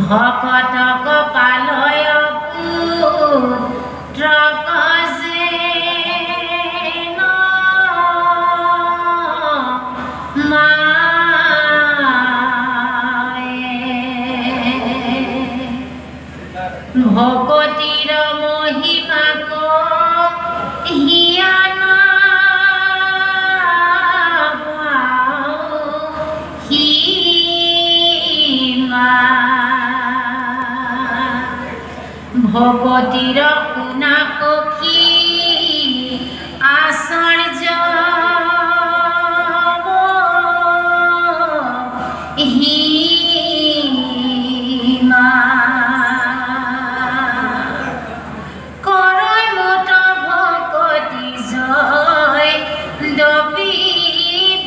ভকতক পালয় পুত্ৰ কজেন মায়ে ভকতিৰ মহিমাক হিয়ানা ভগতিৰ শুনা সখী আশ্চৰ্য হিমা কৰৈ মত ভকতি জয় দবি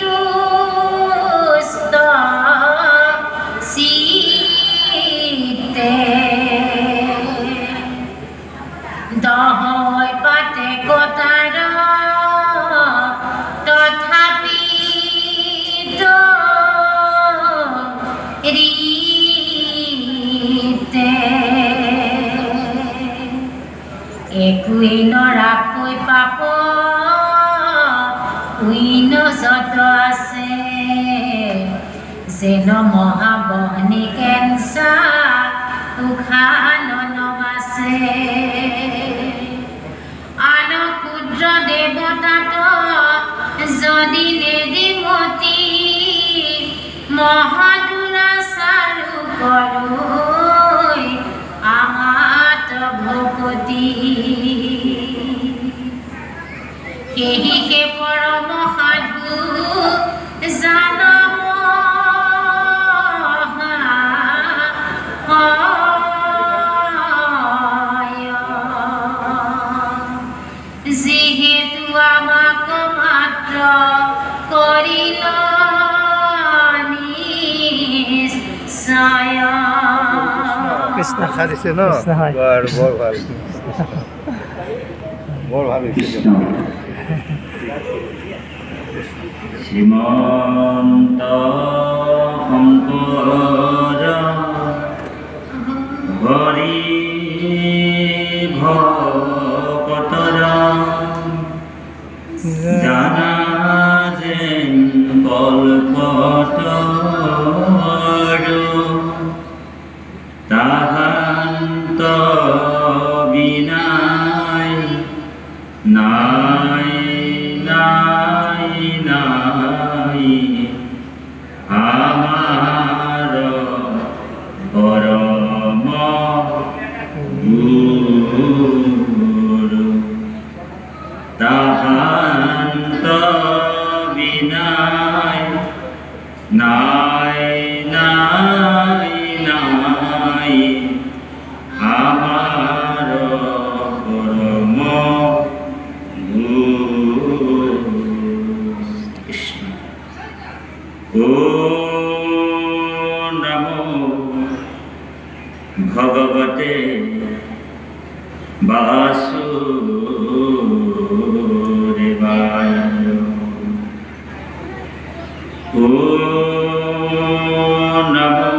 দুষ্ট চিতে দহয় পাতে কটাৰ তথাপি ৰীতে একোৱেই নৰাকৈ পাপ উইন যত আছে যেন মহাবহ্নি কেঞ্চাৰ উশাহ নবাছে আন ক্ষুদ্ৰ দেৱতাত যদি নেদিমতি মহাদুৰাচাৰু কৰৈ আমাত ভকতি সেহিকে পৰম সাধু জানম যিহেতু আমাক মাত্ৰ কৰিল নিশ্চয় কৃষ্ণ খাইছে ন বৰ ভাল শ্ৰীমন্ত শংকৰ হৰি ভকতৰ জানা যেন কল্পতৰ তাহান্ত বিনাই নাই নাই নাই আমাৰ পৰম গুৰু তাহান্ত বিনাই নাই নাই নাই আমাৰ পৰম গুৰু কৃষ্ণ ॐ नमो भगवते वासुदेवाय ॐ नमो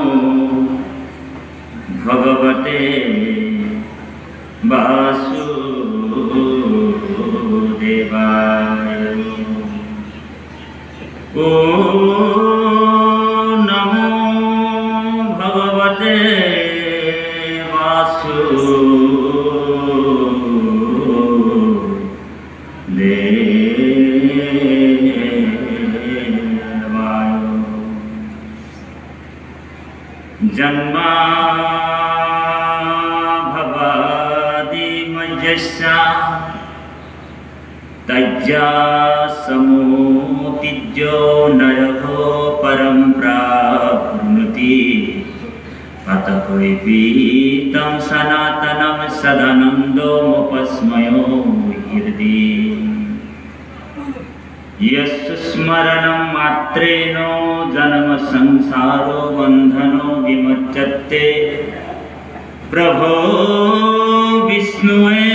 भगवते वासुदेवाय ॐ नमो भगवते वासुदेवाय जन्मा भवादिमयस्या तज्जा समोतिज्यो नरको परं प्राप्नुति अतकैपीतं सनातनं सदानन्दोमुपस्मयो हृदि यस्य स्मरणं मात्रेण जन्म संसारो बन्धनो विमुच्यते प्रभो विष्णुवे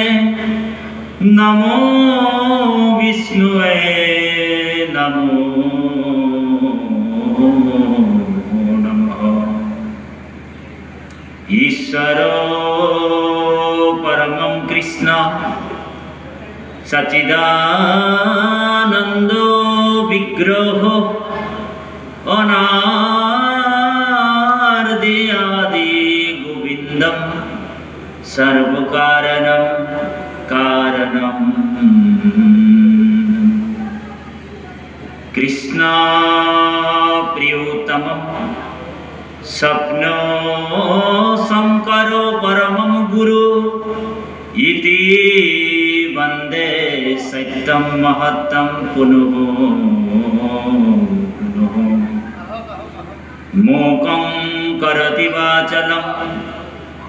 नमो विष्णुवे नमो नमः ईश्वर परमं कृष्ण सच्चिदानन्दो विग्रहो अनादि आदि गोविन्दं सर्वकारणं कारणम् कृष्ण प्रियोतमं स्वप्नो शंकरो परमं गुरु इति वन्दे सत्यं महत्तं पुनः मूकं करोति वाचलं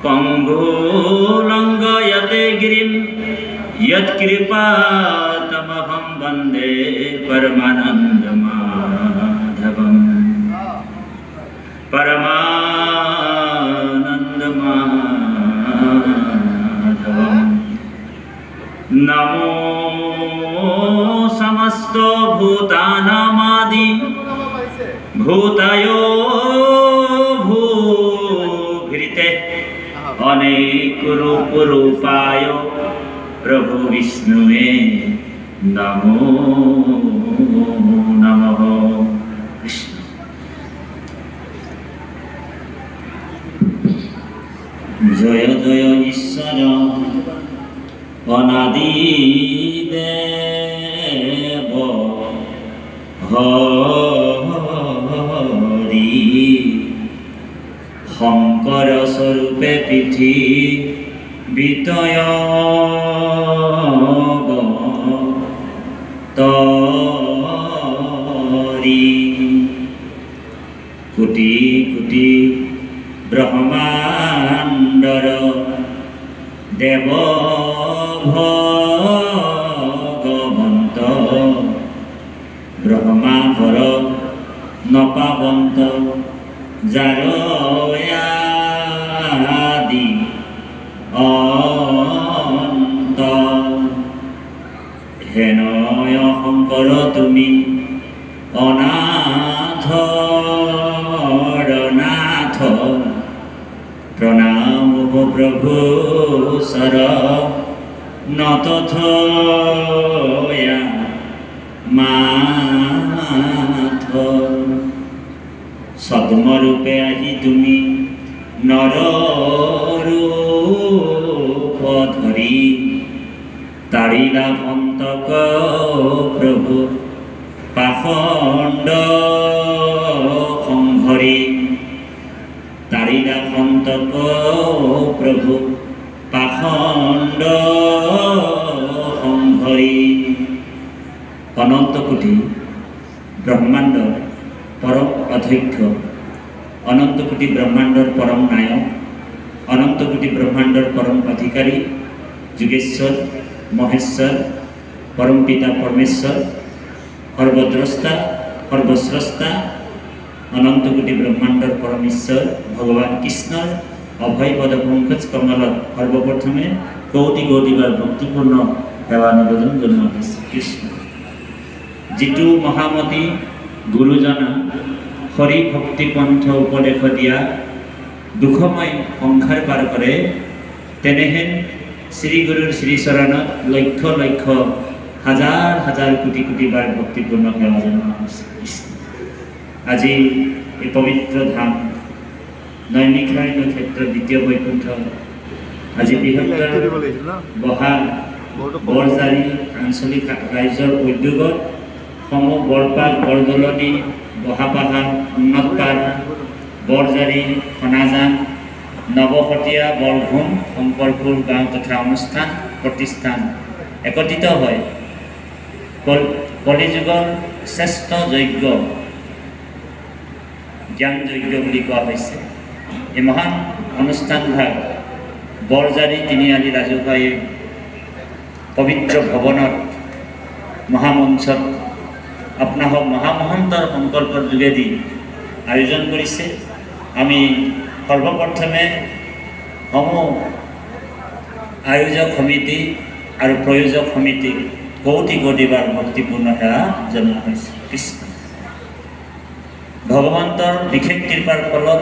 पङ्गुलङ्घयते गिरिं यत्कृपातमहं वन्दे परमानन्दमाधवम् परमानन्दमाधवम् नमो समस्त भूतानामादि भूतयो भूभृते अनेक रूप रूपाय प्रभु विष्णुवे नमो नमः कृष्ण जय जय ईश्वर अनादिदेव हरि शंकर स्वरूपे पृथिवीतय तरी कोटि कोटि ब्रह्मांडर देव भगवंत ब्रह्मांडर नपावंत जारयादि अंत हेनय शंकर तुमी अनाथ नाथ प्रणाम हो प्रभु सर न तथया माथ सद्म रूपे आही तुमी नर रूप धरी तारिला भंतक प्रभु पाखंड संहरी तारिला भंतक प्रभु पाखंड संहरी अनंत कोटि ब्रह्मांड परम अध्यक्ष अनंत कोटि ब्रह्मांडर परम नायक अनंत कोटि ब्रह्मांडर परम अधिकारी जुगेश्वर महेश्वर परम पिता परमेश्वर सर्वद्रष्टा सर्वस्रष्टा अनंत कोटि ब्रह्मांडर परमेश्वर भगवान कृष्ण अभय पद पंकज कमल सर्वप्रथमे कोटि कोटि बार भक्तिपूर्ण सेवा निवेदन जन्म कृष्ण जितु महामती गुरुजना हरि भक्ति पंथ उपदेश दिया दुखमय संसार पार करे तेनेहेन श्री गुरुर श्री शरण लक्ष लक्ष हजार हजार कोटि कोटि बार भक्तिपूर्ण सेवा जन्म आज ये पवित्र धाम नैमिषारण्य क्षेत्र द्वितीय वैकुंठ आज बृहत्तर बहा बरजारी आंचलिक राज्यर उद्योगत सम बरपाक बरदलनी बहापाहार उन्नतपार बरजारी खनाजान नवखटिया बरभूम शंकरपुर गाँव तथा अनुष्ठान प्रतिष्ठान एकत्रित है कलिजुगर श्रेष्ठ यज्ञ ज्ञान यज्ञ বুলি কোৱা হৈছে এই মহান অনুষ্ঠানভাগ বৰজাৰী তিনিআলি ৰাজহুৱা এই পবিত্ৰ ভৱনত মহামঞ্চত আপোনালোক মহামহন্তৰ সংকল্পৰ যোগেদি আয়োজন কৰিছে। আমি সৰ্বপ্ৰথমে সমূহ আয়োজক সমিতি আৰু প্ৰয়োজক সমিতিক কোটি কোটিবাৰ ভক্তিপূৰ্ণ সেৱা জনোৱা হৈছে। কৃষ্ণ ভগৱন্তৰ বিশেষ কৃপাৰ ফলত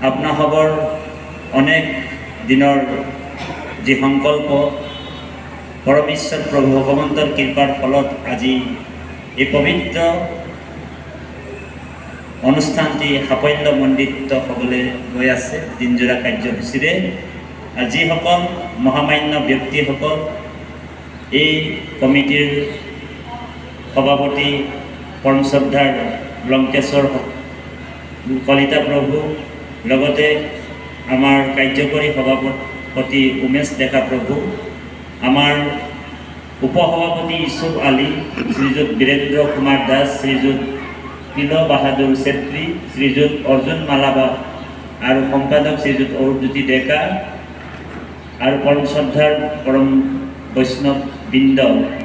আপোনালোকৰ অনেক দিনৰ যি সংকল্প পৰমেশ্বৰ প্ৰভু ভগৱন্তৰ কৃপাৰ ফলত আজি এই পবিত্ৰ অনুষ্ঠানটি সাফল্যমণ্ডিত হ'বলৈ গৈ আছে দিনজোৰা কাৰ্যসূচীৰে। আৰু যিসকল মহামান্য ব্যক্তিসকল এই কমিটিৰ সভাপতি পৰম শ্ৰদ্ধাৰ লংকেশ্বৰ কলিতা প্ৰভু, লগতে আমাৰ কাৰ্যকৰী সভাপতি উমেশ ডেকা প্ৰভু, আমাৰ উপসভাপতি ইছুফ আলী, শ্ৰীযুত বীৰেন্দ্ৰ কুমাৰ দাস, শ্ৰীযুত পিল বাহাদুৰ চেত্ৰী, শ্ৰীযুত অৰ্জুন মালাবা আৰু সম্পাদক শ্ৰীযুত অৰুজ্যোতি ডেকা আৰু পৰম শ্ৰদ্ধাৰ পৰম বৈষ্ণৱ বৃন্দ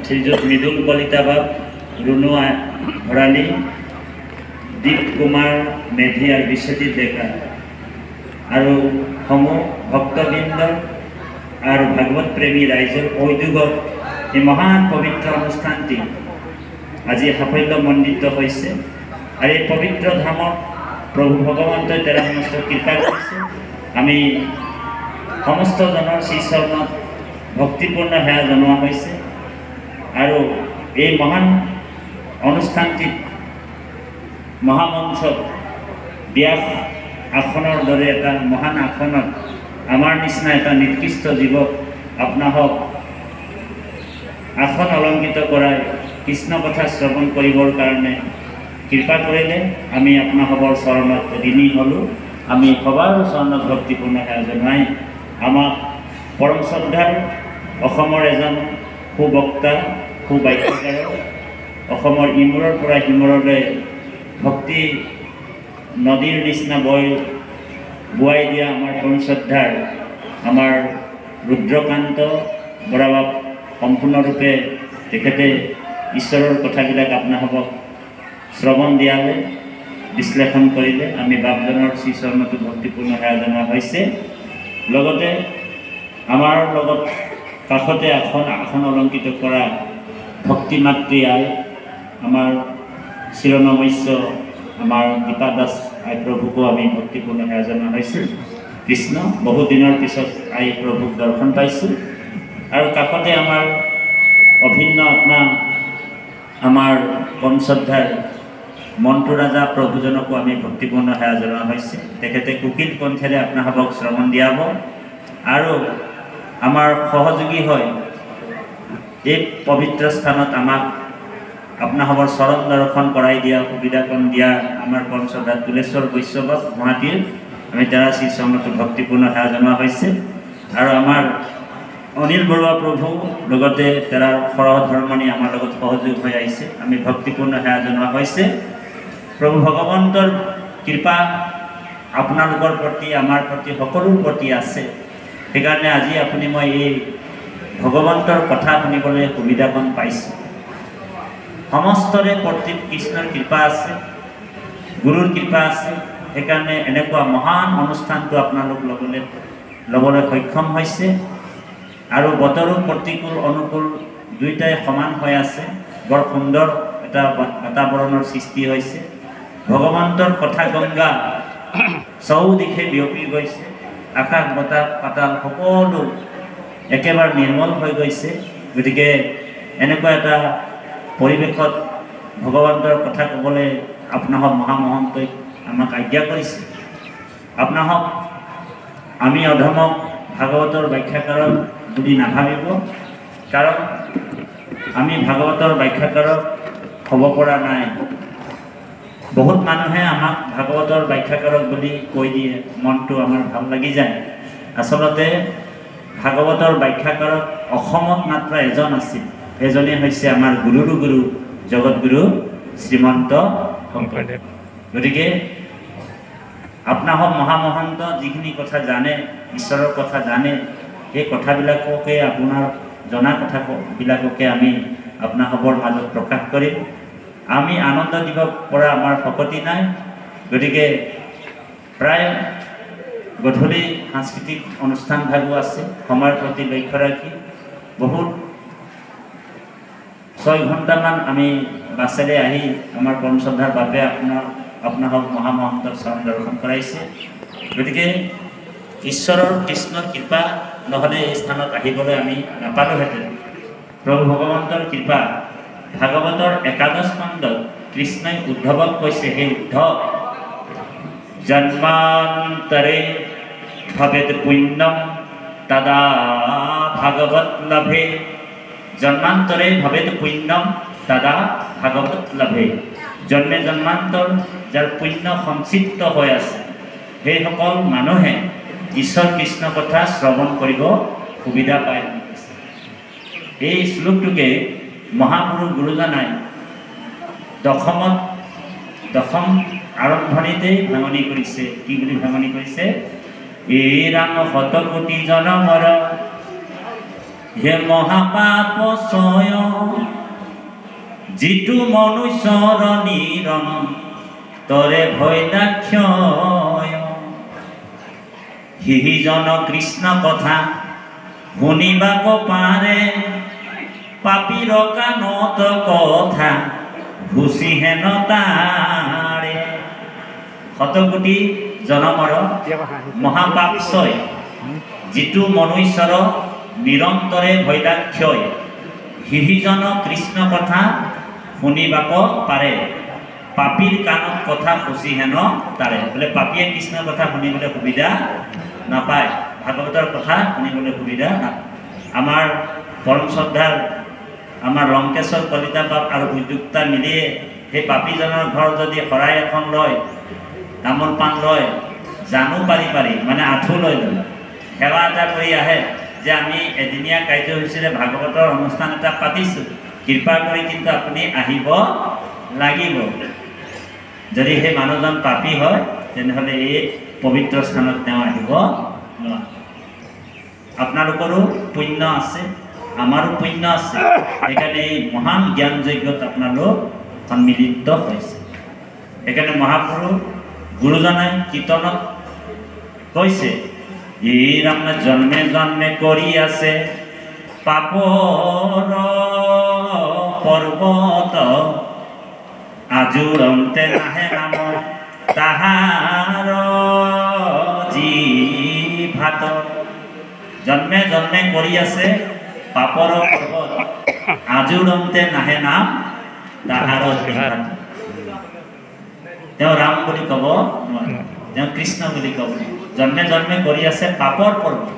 শ্ৰীযুত মৃদুল কলিতা বাপ, ৰুণু ভৰালী, দীপ কুমাৰ মেধি আৰু বিশ্বজিৎ ডেকা আৰু সমূহ ভক্তবৃন্দ আৰু ভাগৱত প্ৰেমী ৰাইজৰ উদ্যোগত এই মহান পবিত্ৰ অনুষ্ঠানটি আজি সাফল্যমণ্ডিত হৈছে। আৰু এই পবিত্ৰ ধামত প্ৰভু ভগৱন্তই তেৰা সমস্ত কৃপা কৰিছে। আমি সমস্তজনৰ শ্ৰীচৰণত ভক্তিপূৰ্ণ সেৱা জনোৱা হৈছে। আৰু এই মহান অনুষ্ঠানটিত মহামঞ্চত ব্যাস আসনৰ দৰে এটা মহান আসনত আমাৰ নিচিনা এটা নিকৃষ্ট জীৱক আপোনালোক আসন অলংকৃত কৰাই কৃষ্ণ কথা শ্ৰৱণ কৰিবৰ কাৰণে কৃপা কৰিলে। আমি আপোনালোকৰ চৰণত ঋণী হ'লোঁ। আমি সবাৰ চৰণত ভক্তিপূৰ্ণ সেৱা জনাই আমাক পৰম শ্ৰদ্ধাৰ অসমৰ এজন সুবক্তা সুবাক্যকাৰক, অসমৰ ইমূৰৰ পৰা সিমূৰলৈ ভক্তি নদীৰ নিচিনা বোৱাই দিয়া আমাৰ পৰম শ্ৰদ্ধাৰ আমাৰ ৰুদ্ৰকান্ত বৰাবাপ সম্পূৰ্ণৰূপে তেখেতে ঈশ্বৰৰ কথাবিলাক আপোনালোকক শ্ৰৱণ দিয়ালে, বিশ্লেষণ কৰিলে। আমি বাপজনৰ শ্ৰীচৰণতো ভক্তিপূৰ্ণ সেৱা জনোৱা হৈছে। লগতে আমাৰ লগত কাষতে আসন অলংকৃত কৰা ভক্তি মাতৃ আই, আমাৰ চিৰনমস্য আমাৰ দীপা দাস আই প্ৰভুকো আমি ভক্তিপূৰ্ণ সেৱা জনোৱা হৈছে। কৃষ্ণ বহুদিনৰ পিছত আই প্ৰভুক দৰ্শন পাইছোঁ। আৰু কাষতে আমাৰ অভিন্ন আত্মা আমাৰ পৰম শ্ৰদ্ধাৰ মন্টু ৰাজা প্ৰভুজনকো আমি ভক্তিপূৰ্ণ সেৱা জনোৱা হৈছে। তেখেতে কুকিল কণ্ঠেৰে আপোনালোকক শ্ৰৱণ দিয়াব। আৰু আমাৰ সহযোগী হয় এই পবিত্ৰ স্থানত আমাক আপোনালোকৰ চৰণ দৰ্শন কৰাই দিয়া সুবিধাকণ দিয়া আমাৰ পৰম শ্ৰদ্ধা তুলেশ্বৰ বৈষ্ণৱ গুৱাহাটীৰ আমি তেৰা শ্ৰীচৰণতো ভক্তিপূৰ্ণ সেৱা জনোৱা হৈছে। আৰু আমাৰ অনিল বৰুৱা প্ৰভু লগতে তেৰাৰ সৰধৰ্মণি আমাৰ লগত সহযোগ হৈ আহিছে। আমি ভক্তিপূৰ্ণ সেৱা জনোৱা হৈছে। প্ৰভু ভগৱন্তৰ কৃপা আপোনালোকৰ প্ৰতি আমাৰ প্ৰতি সকলোৰ প্ৰতি আছে। সেইকাৰণে আজি মই এই ভগৱন্তৰ কথা শুনিবলৈ সুবিধাকণ পাইছোঁ। সমস্তৰে প্ৰতি কৃষ্ণৰ কৃপা আছে, গুৰুৰ কৃপা আছে। সেইকাৰণে এনেকুৱা মহান অনুষ্ঠানটো আপোনালোক ল'বলৈ সক্ষম হৈছে। আৰু বতৰো প্ৰতিকূল অনুকূল দুয়োটাই সমান হৈ আছে। বৰ সুন্দৰ এটা বাতাবৰণৰ সৃষ্টি হৈছে। ভগৱন্তৰ কথা গংগা চৌদিশে বিয়পি গৈছে। আকাশ বতাহ পাতাল সকলো একেবাৰে নিৰ্মল হৈ গৈছে। গতিকে এনেকুৱা এটা পৰিৱেশত ভগৱন্তৰ কথা ক'বলৈ আপোনালোক মহামহন্তই আমাক আজ্ঞা কৰিছে। আপোনালোক আমি অধমক ভাগৱতৰ ব্যাখ্যাকাৰক বুলি নাভাবিব, কাৰণ আমি ভাগৱতৰ ব্যাখ্যাকাৰক হ'ব পৰা নাই। বহুত মানুহে আমাক ভাগৱতৰ ব্যাখ্যাকাৰক বুলি কৈ দিয়ে, মনটো আমাৰ ভাল লাগি যায়। আচলতে ভাগৱতৰ ব্যাখ্যাকাৰক অসমত মাত্ৰ এজন আছিল। এজনে হৈছে আমাৰ গুৰুৰো গুৰু জগতগুৰু শ্ৰীমন্ত শংকৰদেৱ। গতিকে আপোনাহক মহামহন্ত যিখিনি কথা জানে, ঈশ্বৰৰ কথা জানে, সেই কথাবিলাককে আপোনাৰ জনা কথাবিলাককে আমি আপোনাসৱৰ মাজত প্ৰকাশ কৰিম। আমি আনন্দ দিব পৰা আমাৰ শক্তি নাই, গতিকে প্ৰায় গধূলি সাংস্কৃতিক অনুষ্ঠানভাগো আছে। সময়ৰ প্ৰতি লক্ষ্য ৰাখি বহুত 6 ঘণ্টামান আমি বাছেৰে আহি আমাৰ পৰম শ্ৰদ্ধাৰ বাবে আপোনাহক মহামহন্তৰ চৰণ দৰ্শন কৰাইছে। গতিকে ঈশ্বৰৰ কৃষ্ণ কৃপা নহ'লে এই স্থানত আহিবলৈ আমি নাপালোহেঁতেন। প্ৰভু ভগৱন্তৰ কৃপা ভাগৱতৰ 11 স্কন্ধত কৃষ্ণই উদ্ধৱক কৈছে, হে উদ্ধৱ, জন্মান্তৰে ভৱেৎ পুণ্যম তদা ভাগৱত লভে। জন্মান্তৰে ভৱেৎ পুণ্যম তদা ভাগৱত লভে। জন্মে জন্মান্তৰ যাৰ পুণ্য সঞ্চিত হৈ আছে, সেইসকল মানুহে ঈশ্বৰ কৃষ্ণ কথা শ্ৰৱণ কৰিব সুবিধা পায়। এই শ্লোকটোকে মহাপুৰুষ গুৰুজনাই দশম আৰম্ভণিতেই ভাঙনি কৰিছে। কি বুলি ভাঙনি কৰিছে? এই ৰাম শতকোটি জনমৰ হে মহাপাপ ছয়, যিটো মনুষ্যৰ নিৰন্তৰে ভৈদাক্ষয়। সিজন কৃষ্ণ কথা শুনিবাক পাৰে, পাপীৰ কাণত কথা ঘুচি হেন তাৰে। শতকোটি জনমৰ মহাপাপ ছয়, যিটো মনুষ্যৰ নিৰন্তৰে ভৈদাক্ষয়। সিজন কৃষ্ণ কথা শুনিবাক পাৰে, পাপীৰ কাণত কথা খুচি হেন তাৰে। বোলে পাপীয়ে কৃষ্ণ কথা শুনিবলৈ সুবিধা নাপায়, ভাগৱতৰ কথা শুনিবলৈ সুবিধা নাপায়। আমাৰ পৰম শ্ৰদ্ধাৰ আমাৰ লংকেশ্বৰ কলিতা বাপ আৰু উদ্যোক্তা মিলিয়ে সেই পাপীজনৰ ঘৰ যদি শৰাই এখন লয়, তামোল পাণ লয়, জানো পাৰি মানে আঁঠু লৈ লয়, সেৱা এটা কৰি আহে যে আমি এদিনীয়া কাৰ্যসূচীৰে ভাগৱতৰ অনুষ্ঠান এটা পাতিছোঁ, কৃপা কৰি কিন্তু আপুনি আহিব লাগিব। যদি সেই মানুহজন পাপী হয়, তেনেহ'লে এই পবিত্ৰ স্থানত তেওঁ আহিব নোৱাৰে। আপোনালোকৰো পুণ্য আছে, আমাৰো পুণ্য আছে, সেইকাৰণে এই মহান জ্ঞান যজ্ঞত আপোনালোক সন্মিলিত হৈছে। সেইকাৰণে মহাপুৰুষ গুৰুজনাই কীৰ্তনত কৈছে, এই ৰাম জন্মে জন্মে কৰি আছে পাপৰ পৰ্বত, আজোৰন্তে নাহে নাম তাহাৰ জিভাত। জন্মে জন্মে কৰি আছে পাপৰ পৰ্বত, আজোৰন্তে নাহে নাম তাহাৰ জিভাত। তেওঁ ৰাম বুলি ক'ব নোৱাৰে, তেওঁ কৃষ্ণ বুলি ক'ব। জন্মে জন্মে কৰি আছে পাপৰ পৰ্বত,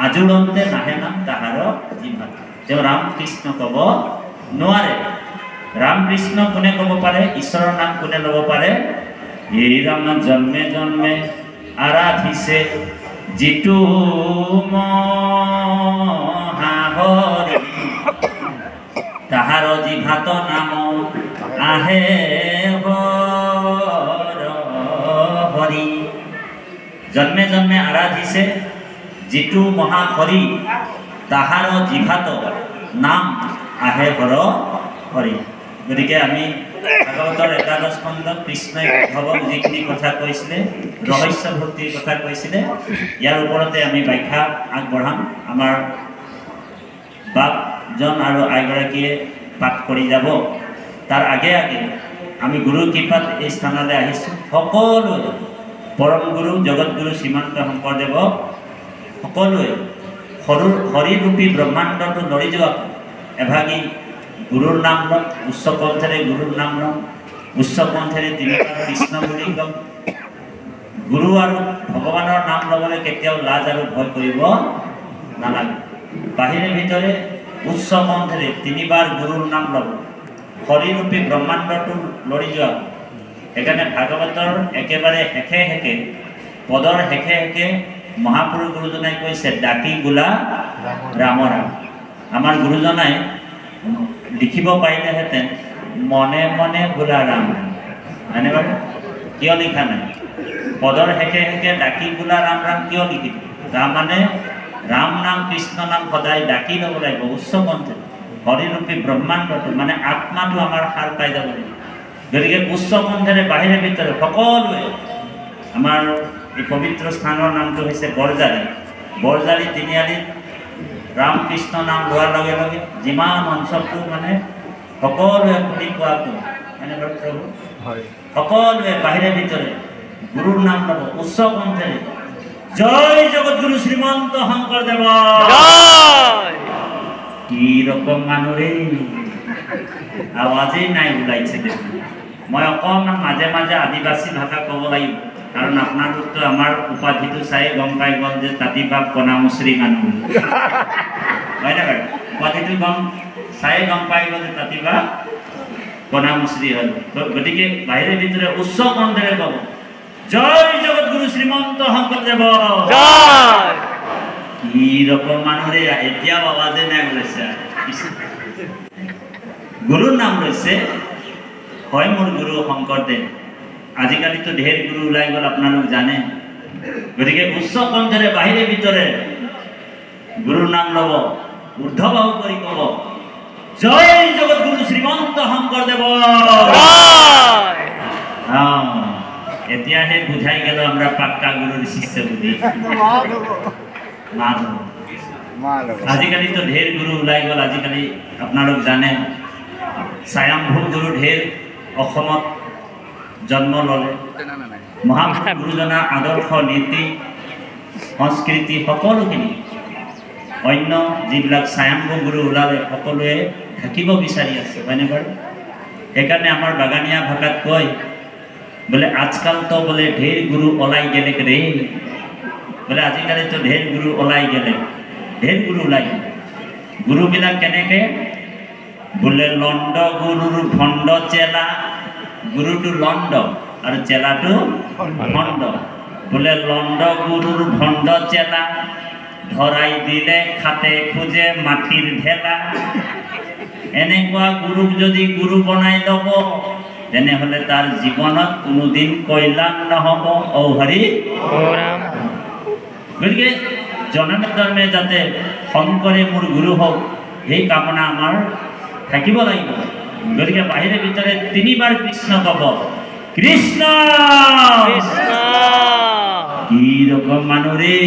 আজোৰন্তে নাহে নাম তাহাৰ জিভাত। তেওঁ ৰাম কৃষ্ণ ক'ব নোৱাৰে। ৰাম কৃষ্ণ কোনে ক'ব পাৰে? ঈশ্বৰৰ নাম কোনে ল'ব পাৰে? এই ৰাম জন্মে জন্মে আৰাধিছে যিটো মহাহৰি, তাহাৰ জিভাত নাম আহে হৰি। জন্মে জন্মে আৰাধিছে যিটো মহাহৰি, তাহাৰ জিভাত নাম আহে হৰি। গতিকে আমি ভাগৱতৰ 11 স্কন্ধত কৃষ্ণই উদ্ধৱক যিখিনি কথা কৈছিলে, ৰহস্য ভক্তিৰ কথা কৈছিলে, ইয়াৰ ওপৰতে আমি ব্যাখ্যা আগবঢ়াম। আমাৰ বাপজন আৰু আইগৰাকীয়ে পাঠ কৰি যাব। তাৰ আগে আগে আমি গুৰুৰ কৃপাত এই স্থানলৈ আহিছোঁ। সকলোৱে পৰম গুৰু জগতগুৰু শ্ৰীমন্ত শংকৰদেৱক সকলোৱে হৰিৰূপী ব্ৰহ্মাণ্ডটো নৰি যোৱা এভাগী গুৰুৰ নাম লম, উচ্চ কণ্ঠেৰে গুৰুৰ নাম লম, উচ্চ কণ্ঠেৰে তিনিবাৰ কৃষ্ণ বুলি ক'ম। গুৰু আৰু ভগৱানৰ নাম ল'বলৈ কেতিয়াও লাজ আৰু ভয় কৰিব নালাগে। বাহিৰে ভিতৰে উচ্চ কণ্ঠেৰে তিনিবাৰ গুৰুৰ নাম ল'ব, হৰিৰূপী ব্ৰহ্মাণ্ডটো লৰি যোৱা। সেইকাৰণে ভাগৱতৰ একেবাৰে শেষে শেষে পদৰ শেষে শেষে মহাপুৰুষ গুৰুজনাই কৈছে, ডাকি বোলা ৰাম ৰাম। আমাৰ গুৰুজনাই লিখিব পাৰিলেহেঁতেন মনে মনে বোলা ৰাম, হয়নে বাৰু? কিয় লিখা নাই? পদৰ হেকে হেকে ডাকি বোলা ৰাম ৰাম কিয় লিখিলোঁ তাৰমানে ৰাম নাম কৃষ্ণ নাম সদায় ডাকি ল'ব লাগিব উচ্চ কণ্ঠে হৰিৰূপী ব্ৰহ্মাণ্ডটো মানে আত্মাটো আমাৰ সাৰ পাই যাব লাগিব গতিকে উচ্চ কণ্ঠেৰে বাহিৰে ভিতৰে সকলোৱে আমাৰ এই পবিত্ৰ স্থানৰ নামটো হৈছে বৰজাৰী তিনিআলিত ৰাম কৃষ্ণ নাম লোৱাৰ লগে লগে যিমান অঞ্চলটো মানে সকলোৱে শুনি পোৱাটো মানে প্ৰভু সকলোৱে বাহিৰে ভিতৰে গুৰুৰ নাম ল'ব উচ্চ কণ্ঠেৰে জয় জগতগুৰু শ্ৰীমন্ত শংকৰদেৱ কি ৰকম মানুহ ৰে আৱাজেই নাই ওলাইছে দেখোন মই অকণমান মাজে মাজে আদিবাসী ভাষা ক'ব লাগিব কাৰণ আপোনালোকতো আমাৰ উপাধিটো চাই গম পাই গ'ল যে তাঁতিবাপ কণামুচৰি মানুহ হয় না বাৰু উপাধিটো চাই গম পাই গ'ল যে তাঁতিবাপ কণামুচৰি হ'ল গতিকে বাহিৰে ভিতৰে উচ্চ কণ্ঠেৰে ক'ব জয় জগতগুৰু শ্ৰীমন্ত শংকৰদেৱ কি ৰকম মানুহ ৰে এতিয়াও আৱাজে নাই ওলাইছে গুৰুৰ নাম লৈছে হয় মোৰ গুৰু শংকৰদেৱ আজিকালিতো ঢেৰ গুৰু ওলাই গ'ল আপোনালোক জানে গতিকে উচ্চ কণ্ঠেৰে বাহিৰে ভিতৰে গুৰুৰ নাম ল'ব ঊৰ্ধ্ববাহু কৰি ক'ব জয় জগতগুৰু শ্ৰীমন্ত শংকৰদেৱ এতিয়াহে বুঝাই গেল আমৰা পাক্কা গুৰুৰ শিষ্য বুলি আজিকালি তো ঢেৰ গুৰু ওলাই গ'ল আজিকালি আপোনালোক জানে স্বয়ম্ভু গুৰু ঢেৰ অসমত জন্ম ল'লে মহাপুৰুষ গুৰুজনাৰ আদৰ্শ নীতি সংস্কৃতি সকলোখিনি অন্য যিবিলাক স্বয়ম্ভু গুৰু ওলালে সকলোৱে থাকিব বিচাৰি আছে হয়নে বাৰু সেইকাৰণে আমাৰ বাগানীয়া ভাষাত কয় बोले आजकल तो बोले ढेर गुरु ओलाई गेले रे बोले आजिकाली तो ढेर गुरु ओलाई गेले ढेर गुरु ओलाई गुरु बिला केनेके बोले लंड गुरुर भंड चेला गुरु टू लंड और चेला टू भंड बोले लंड गुरुर भंड चेला धराई दिले खाते खुजे माटिर ढेला এনেকুৱা গুৰুক যদি গুৰু বনাই ল'ব তেনেহ'লে তাৰ জীৱনত কোনোদিন কল্যাণ নহ'ব ঔ হৰি ৰাম গতিকে জনমে যাতে শংকৰে মোৰ গুৰু হওক সেই কামনা আমাৰ থাকিব লাগিব গতিকে বাহিৰে ভিতৰে তিনিবাৰ কৃষ্ণ ক'ব কৃষ্ণ কৃষ্ণ কি ৰকম মানুহ ৰে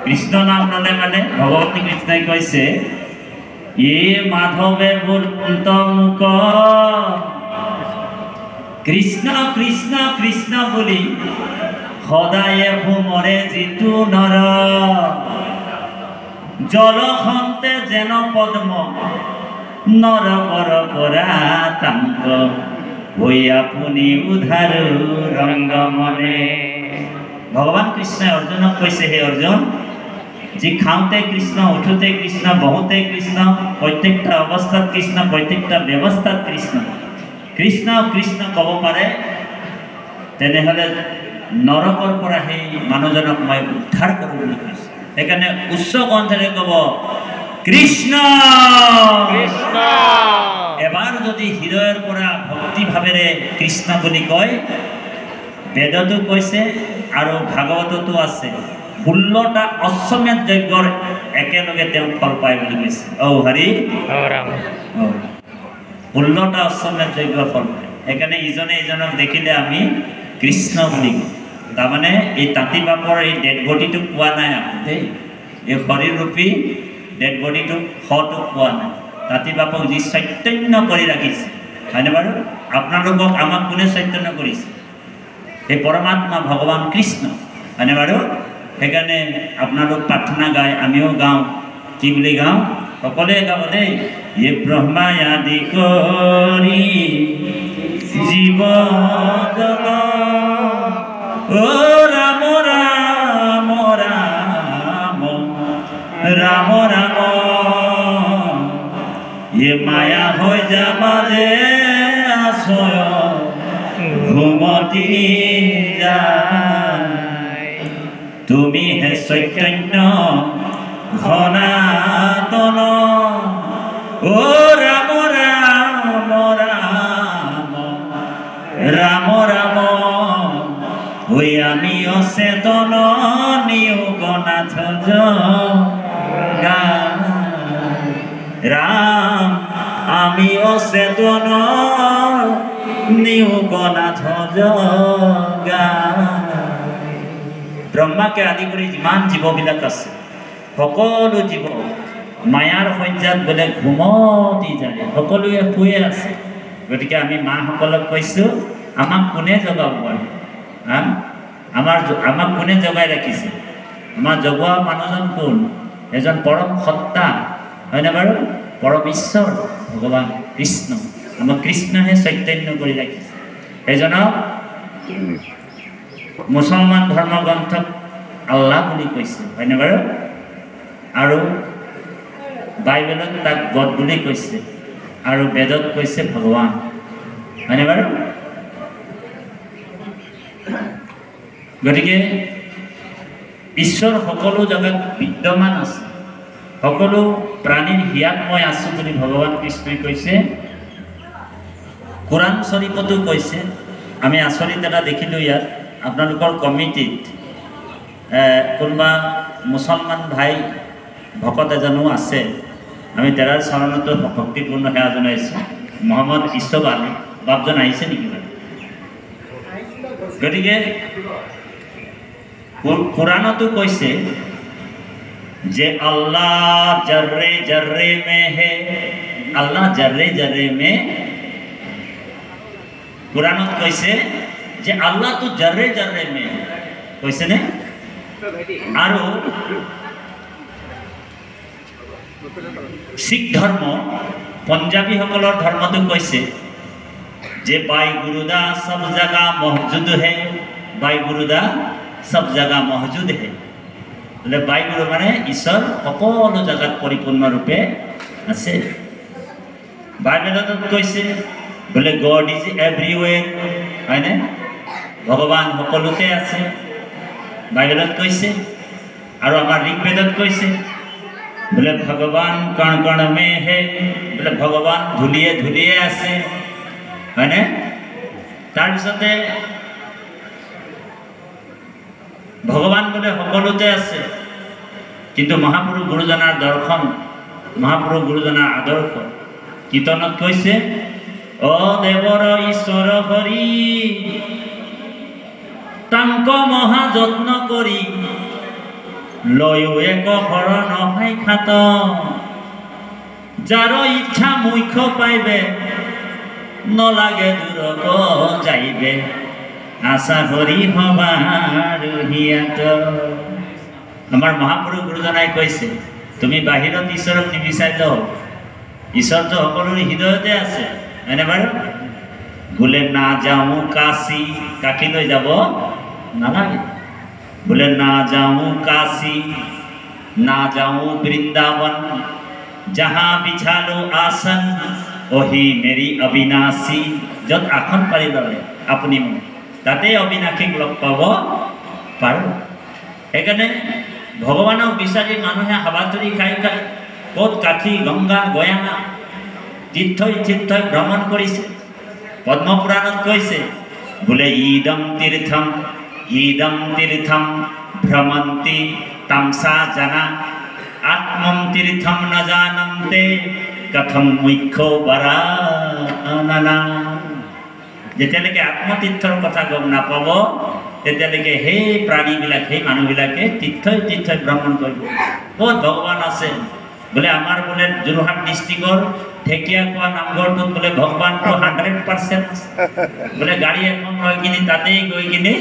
কৃষ্ণ নাম ল'লে মানে ভগৱতী কৃষ্ণই কৈছে এ মাধৱে বন্ত মুখ কৃষ্ণ কৃষ্ণ কৃষ্ণ বুলি সদায়ে ভোমৰে যিটো নৰ জলখন্তে যেন পদ্ম নৰকৰ পৰা তাংক হৈ আপুনি উধাৰ ৰংগ মনে ভগৱান কৃষ্ণই অৰ্জুনক কৈছে হে অৰ্জুন जी खाते कृष्ण उठते कृष्ण बहुते कृष्ण प्रत्येकटा अवस्था कृष्ण प्रत्येकटा व्यवस्था कृष्ण कृष्ण कृष्ण कब पारे तेनेहले नरकर পৰা সেই মানুহজনক মই উদ্ধাৰ কৰোঁ বুলি কৈছে সেইকাৰণে উচ্চ কণ্ঠেৰে ক'ব কৃষ্ণ কৃষ্ণ এবাৰ যদি হৃদয়ৰ পৰা ভক্তি ভাৱেৰে কৃষ্ণ বুলি কয় বেদতো কৈছে আৰু ভাগৱততো আছে 16টা অশ্বমেধ যজ্ঞৰ একেলগে তেওঁ ফল পায় বুলি কৈছে ঔ হৰি ৰাম 16টা অশ্বমেধ যজ্ঞ ফল পায় সেইকাৰণে ইজনে ইজনক দেখিলে আমি কৃষ্ণ বুলি কওঁ তাৰমানে এই তাঁতি বাপৰ এই ডেড বডিটো পোৱা নাই দেই এই শৰীৰৰূপী ডেড বডিটো হটো পোৱা নাই তাঁতি বাপক যি চৈতন্য কৰি ৰাখিছে হয়নে বাৰু আপোনালোকক আমাক কোনে চৈতন্য কৰিছে এই পৰমাত্মা ভগৱান কৃষ্ণ হয়নে বাৰু সেইকাৰণে আপোনালোক প্ৰাৰ্থনা গায় আমিও গাওঁ কি বুলি গাওঁ সকলোৱে গাব দেই য়ে ব্ৰহ্মা আদি কৰি জীৱ জগত ও ৰাম ৰাম ৰাম ৰাম ৰাম য়ে মায়া হৈ যাবা যে আশ্ৰয় ঘুমতি যায় তুমি হে চৈতন্য সনাতন ও ৰাম ৰাম ৰাম ৰাম ৰাম অচেতন নিয়োগনাথ জগা ৰাম আমি অচেতন নিয়োগনাথ জগা ব্ৰহ্মাকে আদি কৰি যিমান জীৱবিলাক আছে সকলো জীৱ মায়াৰ সজ্জাত বোলে ঘুমতি যায় সকলোৱে শুয়ে আছে গতিকে আমি মাসকলক কৈছোঁ আমাক কোনে জগাব পাৰে আমাক কোনে জগাই ৰাখিছে আমাৰ জগোৱা মানুহজন কোন এজন পৰম সত্তা হয়নে বাৰু পৰম ঈশ্বৰ ভগৱান কৃষ্ণ আমাক কৃষ্ণহে চৈতন্য কৰি ৰাখিছে এজনক মুছলমান ধৰ্মগ্ৰন্থক আল্লাহ বুলি কৈছে হয়নে বাৰু আৰু বাইবেলত তাক গড বুলি কৈছে আৰু বেদত কৈছে ভগৱান হয়নে বাৰু গতিকে ঈশ্বৰ সকলো জেগাত বিদ্যমান আছে সকলো প্ৰাণীৰ হিয়াত মই আছোঁ বুলি ভগৱান কৃষ্ণই কৈছে কোৰাণ শৰীফতো কৈছে আমি আচৰিত এটা দেখিলোঁ ইয়াত আপোনালোকৰ কমিটিত কোনোবা মুছলমান ভাই ভকত এজনো আছে আমি তেৰাৰ চৰণতো ভক্তিপূৰ্ণ সেৱা জনাইছোঁ মহম্মদ ইছব আলী বাপজন আহিছে নেকি গতিকে কোৰাণতো কৈছে যে আল্লাহ জর্রে জর্রে মে হে আল্লাহ জর্রে জর্রে মে কোরআনত কৈছে যে আল্লাহ তো জর্রে জর্রে মে কৈছে নে আৰু শিখ ধৰ্ম পঞ্জাবী সকলৰ ধৰ্মটো কৈছে যে বাই গুৰুদা সব জাগা মহজুদ হে বাই গুৰুদা সব জাগা মহজুদ হে বোলে বাই গুৰু মানে ঈশ্বৰ সকলো জাগাত পৰিপূৰ্ণৰূপে আছে বাইবেলত কৈছে বোলে গড ইজ এভৰিৱেৰ হয়নে ভগৱান সকলোতে আছে বাইবেলত কৈছে আৰু আমাৰ ঋগবেদত কৈছে বোলে ভগৱান কণ কণ মে হে বোলে ভগৱান ধূলিয়ে ধূলিয়ে আছে হয়নে তাৰপিছতে ভগৱান বোলে সকলোতে আছে কিন্তু মহাপুৰুষ গুৰুজনাৰ দৰ্শন মহাপুৰুষ গুৰুজনাৰ আদৰ্শ কীৰ্তনত কৈছে অ দেৱৰ ঈশ্বৰ হৰি তাংক মহা যত্ন কৰি লয়ো এক শৰণ হাই খাত যাৰ ইচ্ছা মুখ্য পাইবে নলাগে দূৰক যাইবে আশা কৰি হবাৰ হিয়াত আমাৰ মহাপুৰুষ গুৰুজনাই কৈছে তুমি বাহিৰত ঈশ্বৰক নিবিচাৰিলেও ঈশ্বৰ তো সকলোৰে হৃদয়তে আছে হয়নে বাৰু বোলে না যাওঁ কাশী কাশী লৈ যাব নালাগে বোলে না যাওঁ কাশী না যাওঁ বৃন্দাবন যাহা বিছালো আসন ওহি মেরি অবিনাশী য'ত আসন পাৰি ল'লে আপুনি তাতে অবিনাশীক লগ পাব পাৰোঁ সেইকাৰণে ভগৱানক বিচাৰি মানুহে হাবাথুৰি খাই খাই ক'ত কাঠি গংগা গয়ানা তীৰ্থই তীৰ্থই ভ্ৰমণ কৰিছে পদ্মপুৰাণত কৈছে বোলে ইদম তীৰ্থম ভ্ৰমন্তি তামসা জানা আত্মম তীৰ্থম নজানন্তে কথম মুখ্য বাৰাণনা যেতিয়ালৈকে আত্মতীৰ্থৰ কথা গম নাপাব তেতিয়ালৈকে সেই প্ৰাণীবিলাক সেই মানুহবিলাকে তীৰ্থই তীৰ্থই ভ্ৰমণ কৰিব ক'ত ভগৱান আছে বোলে আমাৰ বোলে যোৰহাট ডিষ্ট্ৰিক্টৰ ঢেকীয়াখোৱা নামঘৰটোত বোলে ভগৱানটো 100% বোলে গাড়ী এখন লৈ কিনি তাতেই গৈ কিনি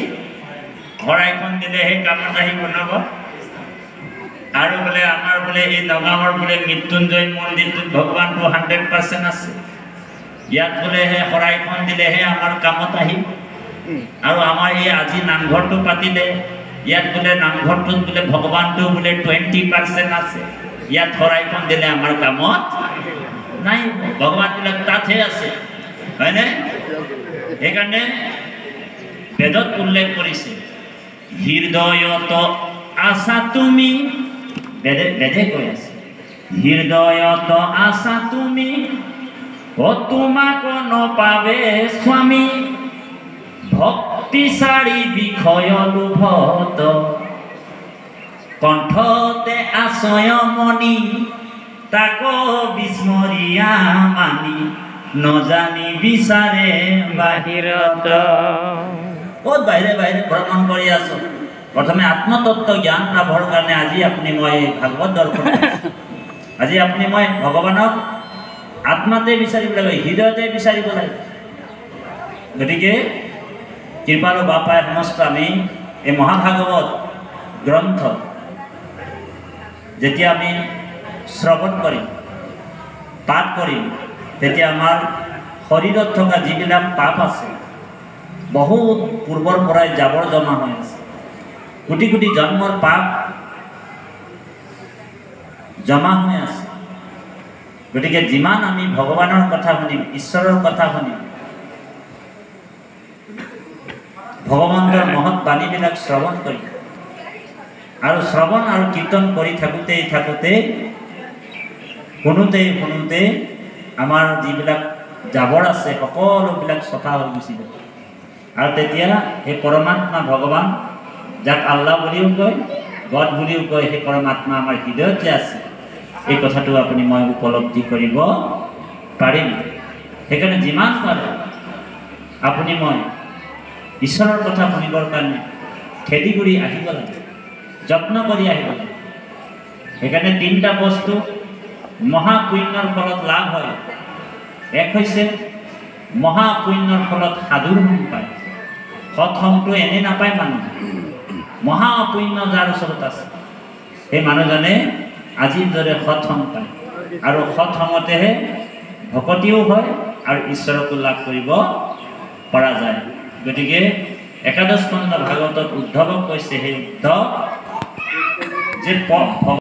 শৰাইখন দিলে সেই কামত আহি বনাব আৰু বোলে আমাৰ বোলে এই নগাঁৱৰ বোলে মৃত্যুঞ্জয় মন্দিৰটোত ভগৱানটো 100% আছে ইয়াত বোলে সেই শৰাইখন দিলেহে আমাৰ কামত আহিব আৰু আমাৰ এই আজি নামঘৰটো পাতিলে ইয়াত বোলে নামঘৰটোত বোলে ভগৱানটো বোলে 20% আছে ইয়াত শৰাইখন দিলে আমাৰ কামত নাই ভগৱানবিলাক তাতহে আছে হয়নে সেইকাৰণে বেদত উল্লেখ কৰিছে হৃদয়ত আছা তুমি বেদে কৈ আছে হৃদয়ত আছা তুমি ও তোমাক নপাবে স্বামী অক্তিশালী বিষয় লোভত কণ্ঠতে আশয়মণি তাক বিস্মরিয়া মানি নজানি বিচাৰে বাহিৰত। ক'ত বাহিৰে বাহিৰে ভ্ৰমণ কৰি আছো। প্ৰথমে আত্মতত্ত্ব জ্ঞান লাভৰ কাৰণে আজি আপুনি মই ভাগৱত দৰ্শন আজি আপুনি মই ভগৱানক আত্মাতে বিচাৰিব লাগে, হৃদয়তে বিচাৰিব লাগে। গতিকে কৃপালু বাপাই সমস্ত আমি এই মহাভাগৱত গ্ৰন্থ যেতিয়া আমি শ্ৰৱণ কৰিম পাঠ কৰিম তেতিয়া আমাৰ শৰীৰত থকা যিবিলাক পাপ আছে বহুত পূৰ্বৰ পৰাই জাবৰ জমা হৈ আছে। কোটি কোটি জন্মৰ পাপ জমা হৈ আছে। গতিকে যিমান আমি ভগৱানৰ কথা শুনিম, ঈশ্বৰৰ কথা শুনিম, ভগৱন্তৰ মহৎ বাণীবিলাক শ্ৰৱণ কৰিম আৰু শ্ৰৱণ আৰু কীৰ্তন কৰি থাকোঁতে শুনোতে আমাৰ যিবিলাক জাবৰ আছে সকলোবিলাক চফা হৈ গুচি যাব। আৰু তেতিয়া সেই পৰমাত্মা ভগৱান, যাক আল্লাহ বুলিও কয়, গড বুলিও কয়, সেই পৰমাত্মা আমাৰ হৃদয়ত যে আছে এই কথাটো আপুনি মই উপলব্ধি কৰিব পাৰিম। সেইকাৰণে যিমান পাৰে আপুনি মই ঈশ্বৰৰ কথা শুনিবৰ কাৰণে খেদি কৰি আহিব লাগে, যত্ন কৰি আহিব লাগে। সেইকাৰণে তিনিটা বস্তু মহাপুণ্যৰ ফলত লাভ হয়। এক হৈছে মহাপুণ্যৰ ফলত সাধুৰ সংগ পায়। সৎ সংগটো এনেই নাপায় মানুহ। মহাপুণ্য যাৰ ওচৰত আছে সেই মানুহজনে আজিৰ দৰে সৎ সংগ পায় আৰু সৎ সংগতেহে ভকতিও হয় আৰু ঈশ্বৰকো লাভ কৰিব পৰা যায়। গতিকে একাদশ স্কন্ধ ভাগৱতত উদ্ধৱক কৈছে, সেই উদ্ধৱ যে